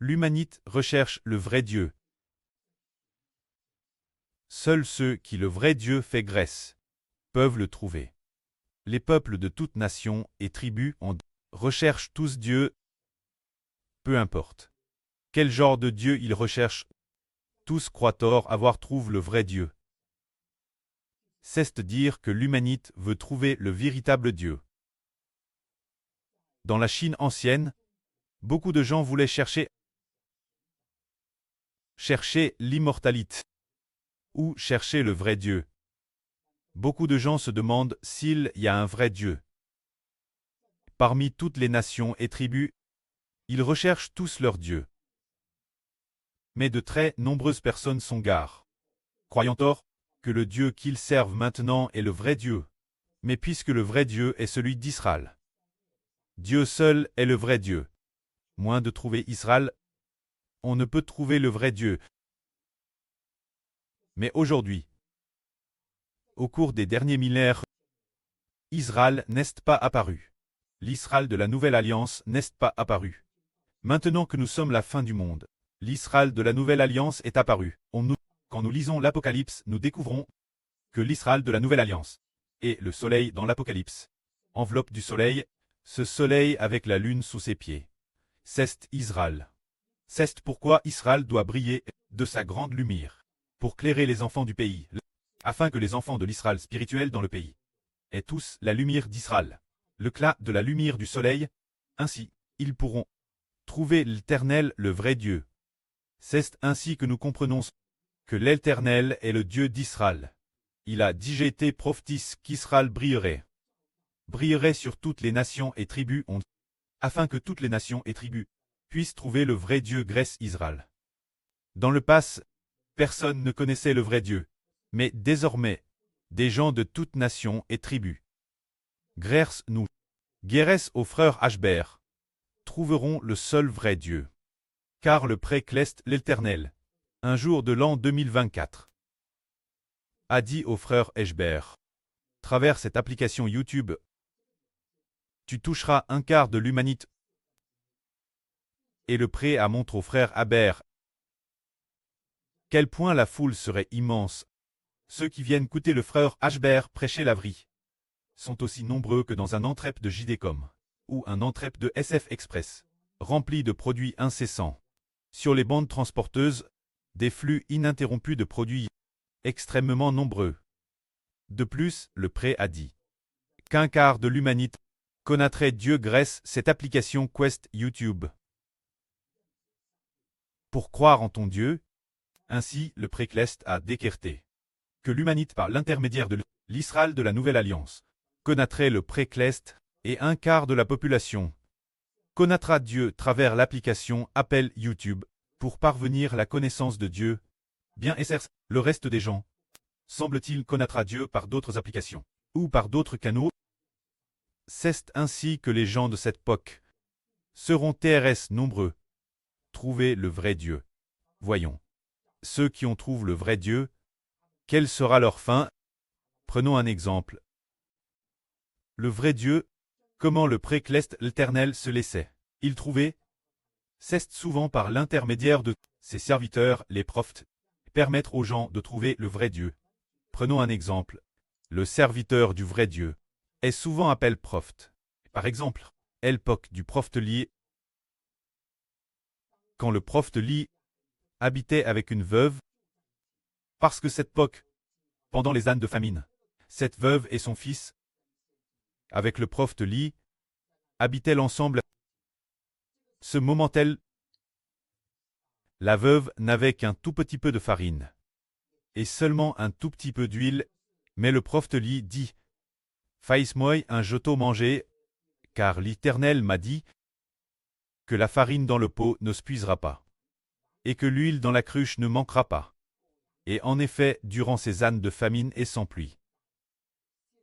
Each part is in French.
L'humanité recherche le vrai Dieu. Seuls ceux qui le vrai Dieu fait grâce peuvent le trouver. Les peuples de toute nation et tribu recherchent tous Dieu, peu importe quel genre de Dieu ils recherchent, tous croient tort avoir trouvé le vrai Dieu. C'est dire que l'humanité veut trouver le véritable Dieu. Dans la Chine ancienne, beaucoup de gens voulaient chercher l'immortalité ou chercher le vrai Dieu. Beaucoup de gens se demandent s'il y a un vrai Dieu. Parmi toutes les nations et tribus, ils recherchent tous leur Dieu. Mais de très nombreuses personnes sont gares, croyant tort que le Dieu qu'ils servent maintenant est le vrai Dieu. Mais puisque le vrai Dieu est celui d'Israël, Dieu seul est le vrai Dieu. Moins de trouver Israël, on ne peut trouver le vrai Dieu. Mais aujourd'hui, au cours des derniers millénaires, Israël n'est pas apparu. L'Israël de la Nouvelle Alliance n'est pas apparu. Maintenant que nous sommes la fin du monde, l'Israël de la Nouvelle Alliance est apparu. Quand nous lisons l'Apocalypse, nous découvrons que l'Israël de la Nouvelle Alliance est le soleil dans l'Apocalypse. Enveloppe du soleil, ce soleil avec la lune sous ses pieds. C'est Israël. C'est pourquoi Israël doit briller de sa grande lumière, pour clairer les enfants du pays, afin que les enfants de l'Israël spirituel dans le pays aient tous la lumière d'Israël, l'éclat de la lumière du soleil, ainsi, ils pourront trouver l'Éternel, le vrai Dieu. C'est ainsi que nous comprenons que l'Éternel est le Dieu d'Israël. Il a déjà été prophétisé qu'Israël brillerait sur toutes les nations et tribus, afin que toutes les nations et tribus puissent trouver le vrai Dieu grâce Israël. Dans le passé, personne ne connaissait le vrai Dieu, mais désormais, des gens de toutes nations et tribus, grâce nous, grâce aux frères Ashbert, trouveront le seul vrai Dieu. Car le précleste l'Éternel, un jour de l'an 2024, a dit aux frères Ashbert, travers cette application YouTube, tu toucheras un quart de l'humanité. Et le pré a montré au frère Haber quel point la foule serait immense. Ceux qui viennent écouter le frère Ashbert prêcher la vraie sont aussi nombreux que dans un entrep de JDcom ou un entrep de SF Express, rempli de produits incessants. Sur les bandes transporteuses, des flux ininterrompus de produits extrêmement nombreux. De plus, le pré a dit qu'un quart de l'humanité connaîtrait Dieu grâce cette application Quest YouTube. Pour croire en ton Dieu, ainsi le précleste a décrété que l'humanité par l'intermédiaire de l'Israël de la Nouvelle Alliance connaîtrait le précleste et un quart de la population connaîtra Dieu travers l'application Appel YouTube pour parvenir à la connaissance de Dieu. Bien et certes, le reste des gens semble-t-il connaîtra Dieu par d'autres applications ou par d'autres canaux. C'est ainsi que les gens de cette époque seront TRS nombreux. Trouver le vrai Dieu. Voyons. Ceux qui ont trouvé le vrai Dieu, quelle sera leur fin? Prenons un exemple. Le vrai Dieu, comment le précleste l'Éternel se laissait il trouver? C'est souvent par l'intermédiaire de ses serviteurs, les prophètes, permettre aux gens de trouver le vrai Dieu. Prenons un exemple. Le serviteur du vrai Dieu est souvent appelé prophète. Par exemple, l'époque du prophète Élie. Quand le prophète Élie habitait avec une veuve, parce que cette époque, pendant les années de famine, cette veuve et son fils, avec le prophète Élie, habitaient ensemble. Ce moment-là, la veuve n'avait qu'un tout petit peu de farine, et seulement un tout petit peu d'huile, mais le prophète Élie dit, « Fais-moi un jeton manger, car l'Éternel m'a dit que la farine dans le pot ne s'épuisera pas, et que l'huile dans la cruche ne manquera pas. » Et en effet, durant ces années de famine et sans pluie,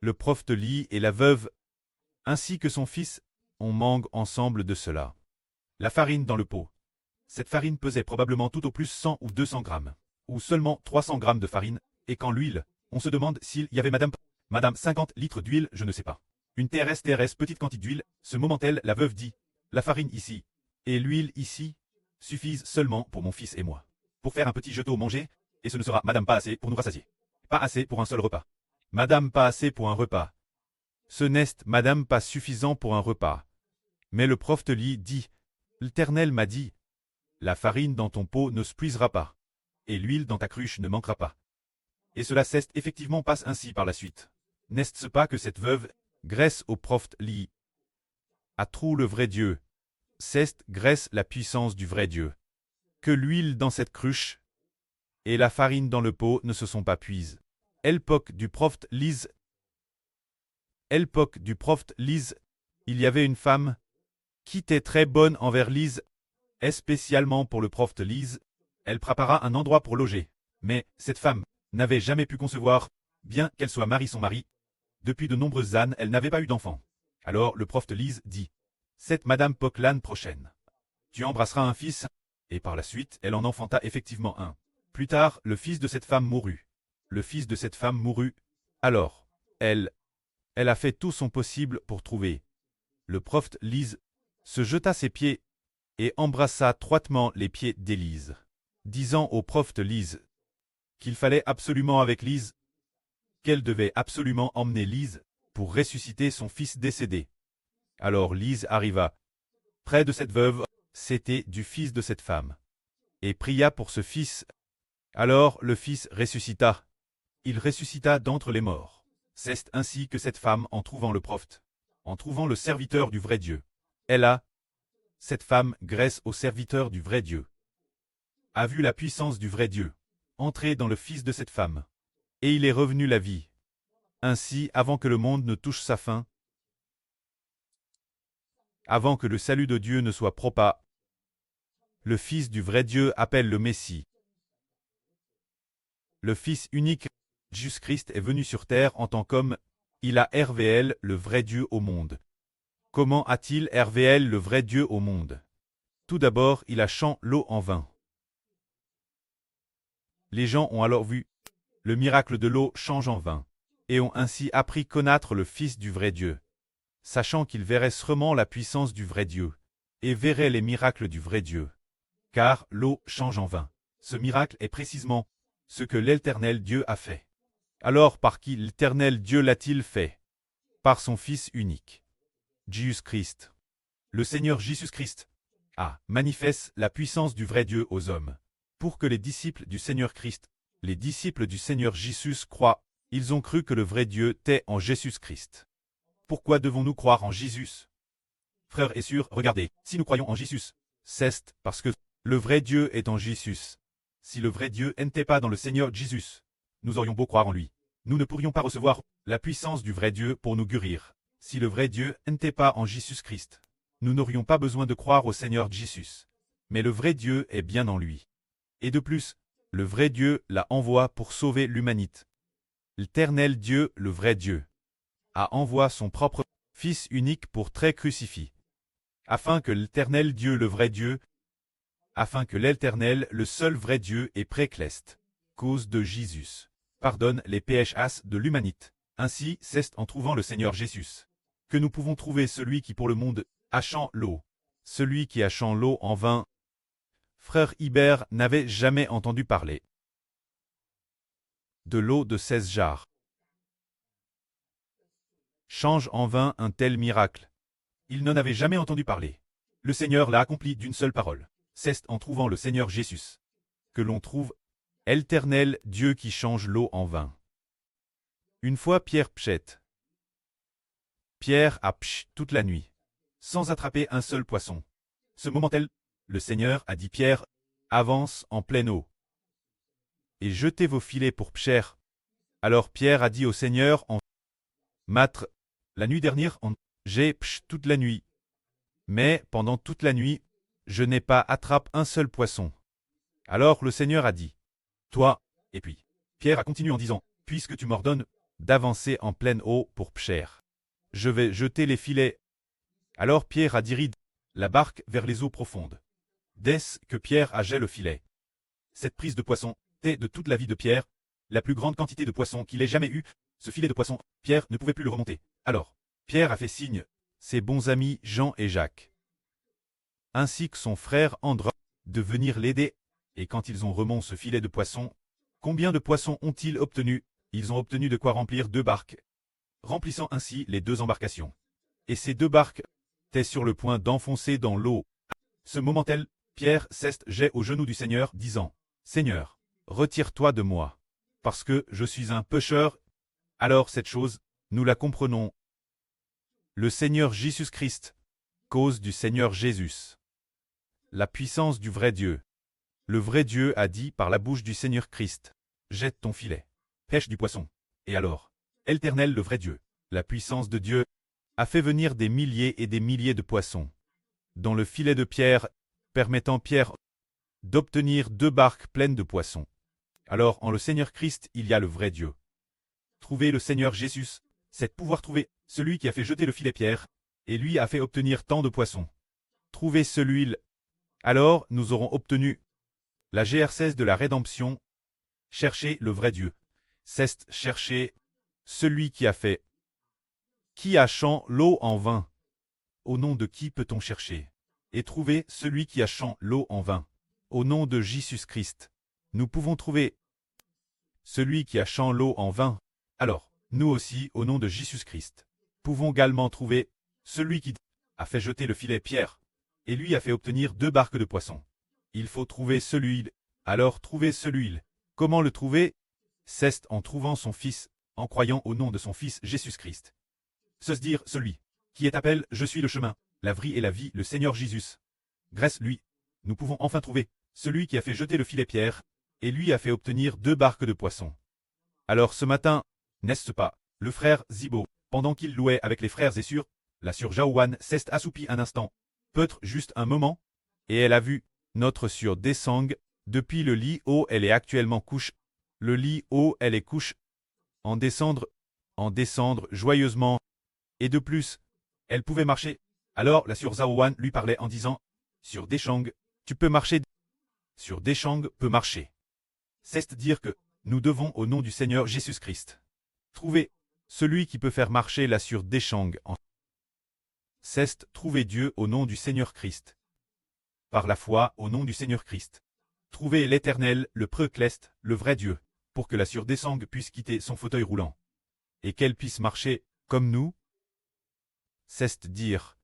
le prophète Élie et la veuve, ainsi que son fils, on mangue ensemble de cela. La farine dans le pot. Cette farine pesait probablement tout au plus 100 ou 200 grammes, ou seulement 300 grammes de farine, et quand l'huile, on se demande s'il y avait madame 50 litres d'huile, je ne sais pas. Une TRS petite quantité d'huile, ce moment-là, la veuve dit, la farine ici, et l'huile ici, suffisent seulement pour mon fils et moi. Pour faire un petit gâteau manger, et ce ne sera madame pas assez pour nous rassasier. Pas assez pour un seul repas. Madame pas assez pour un repas. Ce n'est madame pas suffisant pour un repas. Mais le prophète dit, l'Éternel m'a dit, la farine dans ton pot ne s'épuisera pas, et l'huile dans ta cruche ne manquera pas. Et cela cesse effectivement passe ainsi par la suite. N'est-ce pas que cette veuve, grâce au prophète lit, a trou le vrai Dieu, c'est grâce la puissance du vrai Dieu. Que l'huile dans cette cruche et la farine dans le pot ne se sont pas puises. L'époque du prophète Lise. L'époque du prophète Lise, il y avait une femme qui était très bonne envers Lise, et spécialement pour le prophète Lise, elle prépara un endroit pour loger. Mais cette femme n'avait jamais pu concevoir, bien qu'elle soit mariée son mari. Depuis de nombreuses années, elle n'avait pas eu d'enfant. Alors le prophète Lise dit, cette madame Poc l'année prochaine, tu embrasseras un fils, et par la suite, elle en enfanta effectivement un. Plus tard, le fils de cette femme mourut. Le fils de cette femme mourut. Alors, elle a fait tout son possible pour trouver. Le prophète Lise se jeta à ses pieds et embrassa troitement les pieds d'Élise, disant au prophète Lise qu'il fallait absolument avec Lise, qu'elle devait absolument emmener Lise pour ressusciter son fils décédé. Alors Lise arriva près de cette veuve, c'était du fils de cette femme, et pria pour ce fils. Alors le fils ressuscita. Il ressuscita d'entre les morts. C'est ainsi que cette femme, en trouvant le prophète, en trouvant le serviteur du vrai Dieu, cette femme, grâce au serviteur du vrai Dieu, a vu la puissance du vrai Dieu entrer dans le fils de cette femme. Et il est revenu la vie. Ainsi, avant que le monde ne touche sa fin, avant que le salut de Dieu ne soit propre, le Fils du vrai Dieu appelle le Messie. Le Fils unique, Jésus-Christ est venu sur terre en tant qu'homme, il a RVL le vrai Dieu au monde. Comment a-t-il RVL le vrai Dieu au monde? Tout d'abord, il a changé l'eau en vin. Les gens ont alors vu le miracle de l'eau change en vin, et ont ainsi appris connaître le Fils du vrai Dieu, sachant qu'ils verraient sûrement la puissance du vrai Dieu, et verraient les miracles du vrai Dieu. Car l'eau change en vin. Ce miracle est précisément ce que l'Éternel Dieu a fait. Alors par qui l'Éternel Dieu l'a-t-il fait? Par son Fils unique, Jésus-Christ. Le Seigneur Jésus-Christ a manifesté la puissance du vrai Dieu aux hommes, pour que les disciples du Seigneur Christ, les disciples du Seigneur Jésus croient, ils ont cru que le vrai Dieu était en Jésus-Christ. Pourquoi devons-nous croire en Jésus? Frères et sœurs, regardez, si nous croyons en Jésus, c'est parce que le vrai Dieu est en Jésus. Si le vrai Dieu n'était pas dans le Seigneur Jésus, nous aurions beau croire en lui, nous ne pourrions pas recevoir la puissance du vrai Dieu pour nous guérir. Si le vrai Dieu n'était pas en Jésus-Christ, nous n'aurions pas besoin de croire au Seigneur Jésus. Mais le vrai Dieu est bien en lui. Et de plus, le vrai Dieu l'a envoie pour sauver l'humanité. L'Éternel Dieu, le vrai Dieu, a envoyé son propre Fils unique pour très crucifié, afin que l'Éternel Dieu, le vrai Dieu, afin que l'Éternel, le seul vrai Dieu et précleste, cause de Jésus, pardonne les péchés de l'humanité. Ainsi, c'est en trouvant le Seigneur Jésus que nous pouvons trouver celui qui pour le monde a changé l'eau, celui qui a changé l'eau en vin. Frère Hibert n'avait jamais entendu parler de l'eau de 16 jarres. Change en vin un tel miracle. Il n'en avait jamais entendu parler. Le Seigneur l'a accompli d'une seule parole. C'est en trouvant le Seigneur Jésus que l'on trouve l'Éternel Dieu qui change l'eau en vin. Une fois Pierre pchette. Pierre a pch toute la nuit, sans attraper un seul poisson. Ce moment-là, le Seigneur a dit Pierre, avance en pleine eau, et jetez vos filets pour pcher. Alors Pierre a dit au Seigneur en Maître, la nuit dernière, j'ai pch toute la nuit. Mais pendant toute la nuit, je n'ai pas attrapé un seul poisson. Alors le Seigneur a dit, toi, et puis, Pierre a continué en disant, puisque tu m'ordonnes d'avancer en pleine eau pour pcher, je vais jeter les filets. Alors Pierre a dirigé la barque vers les eaux profondes. Dès que Pierre a jeté le filet, cette prise de poisson était de toute la vie de Pierre, la plus grande quantité de poisson qu'il ait jamais eu. Ce filet de poisson, Pierre ne pouvait plus le remonter. Alors, Pierre a fait signe, ses bons amis Jean et Jacques, ainsi que son frère André, de venir l'aider. Et quand ils ont remonté ce filet de poissons, combien de poissons ont-ils obtenu? Ils ont obtenu de quoi remplir 2 barques, remplissant ainsi les 2 embarcations. Et ces 2 barques étaient sur le point d'enfoncer dans l'eau. Ce moment-là, Pierre s'est aux genoux du Seigneur, disant, « Seigneur, retire-toi de moi, parce que je suis un pécheur. » Alors cette chose, nous la comprenons. Le Seigneur Jésus-Christ, cause du Seigneur Jésus. La puissance du vrai Dieu. Le vrai Dieu a dit par la bouche du Seigneur Christ, « Jette ton filet, pêche du poisson. » Et alors, l'Éternel le vrai Dieu, la puissance de Dieu, a fait venir des milliers et des milliers de poissons dans le filet de Pierre, permettant Pierre d'obtenir 2 barques pleines de poissons. Alors en le Seigneur Christ, il y a le vrai Dieu. Trouver le Seigneur Jésus, c'est pouvoir trouver celui qui a fait jeter le filet Pierre, et lui a fait obtenir tant de poissons. Trouver celui-là. Alors nous aurons obtenu la GR16 de la rédemption. Chercher le vrai Dieu. C'est chercher celui qui a fait. Qui a chant l'eau en vin? Au nom de qui peut-on chercher? Et trouver celui qui a chant l'eau en vin. Au nom de Jésus-Christ. Nous pouvons trouver celui qui a chant l'eau en vin. Alors, nous aussi, au nom de Jésus-Christ, pouvons également trouver celui qui a fait jeter le filet Pierre, et lui a fait obtenir 2 barques de poissons. Il faut trouver celui-là. Alors trouver celui-là. Comment le trouver? C'est en trouvant son Fils, en croyant au nom de son Fils Jésus-Christ. Se dire celui qui est appelé « Je suis le chemin, la vraie et la vie, le Seigneur Jésus ». Grâce lui, nous pouvons enfin trouver celui qui a fait jeter le filet Pierre, et lui a fait obtenir 2 barques de poissons. Alors ce matin, n'est-ce pas, le frère Zibo, pendant qu'il louait avec les frères et sœurs, la sœur Jaouane s'est assoupie un instant, peut-être juste un moment, et elle a vu notre sœur descendre depuis le lit où elle est actuellement couche, le lit où elle est couche, en descendre joyeusement, et de plus, elle pouvait marcher. Alors la sœur Zaouane lui parlait en disant, « Sur Deschang, tu peux marcher. Sur Deschang peut marcher. » C'est-à-dire que nous devons au nom du Seigneur Jésus-Christ trouver celui qui peut faire marcher la sur Deschang en. C'est trouver Dieu au nom du Seigneur Christ. Par la foi au nom du Seigneur Christ. Trouver l'Éternel, le Précleste, le vrai Dieu, pour que la sur Deschang puisse quitter son fauteuil roulant. Et qu'elle puisse marcher, comme nous. C'est dire.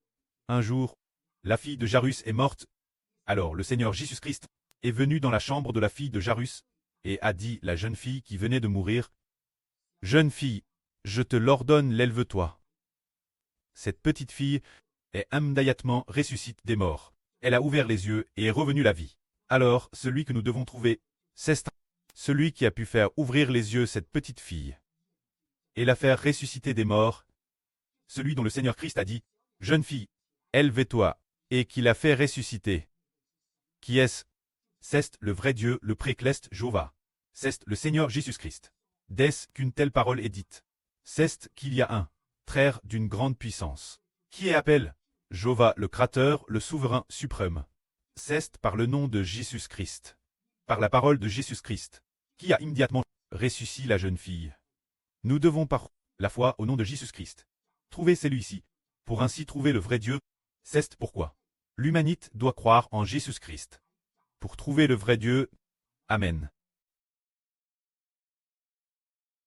Un jour, la fille de Jairus est morte. Alors le Seigneur Jésus-Christ est venu dans la chambre de la fille de Jairus, et a dit la jeune fille qui venait de mourir, « Jeune fille, je te l'ordonne, lève-toi. » Cette petite fille est immédiatement ressuscite des morts. Elle a ouvert les yeux et est revenue la vie. Alors, celui que nous devons trouver, c'est celui qui a pu faire ouvrir les yeux cette petite fille et la faire ressusciter des morts, celui dont le Seigneur Christ a dit, « Jeune fille, élève-toi » et qui l'a fait ressusciter. Qui est-ce? C'est le vrai Dieu, le Précleste Jéhovah. C'est le Seigneur Jésus-Christ. Dès qu'une telle parole est dite, c'est qu'il y a un frère d'une grande puissance, qui est appelé Jéhovah le Créateur, le Souverain suprême. C'est par le nom de Jésus-Christ, par la parole de Jésus-Christ, qui a immédiatement ressuscité la jeune fille. Nous devons par la foi au nom de Jésus-Christ trouver celui-ci, pour ainsi trouver le vrai Dieu. C'est pourquoi l'humanité doit croire en Jésus-Christ. Pour trouver le vrai Dieu. Amen.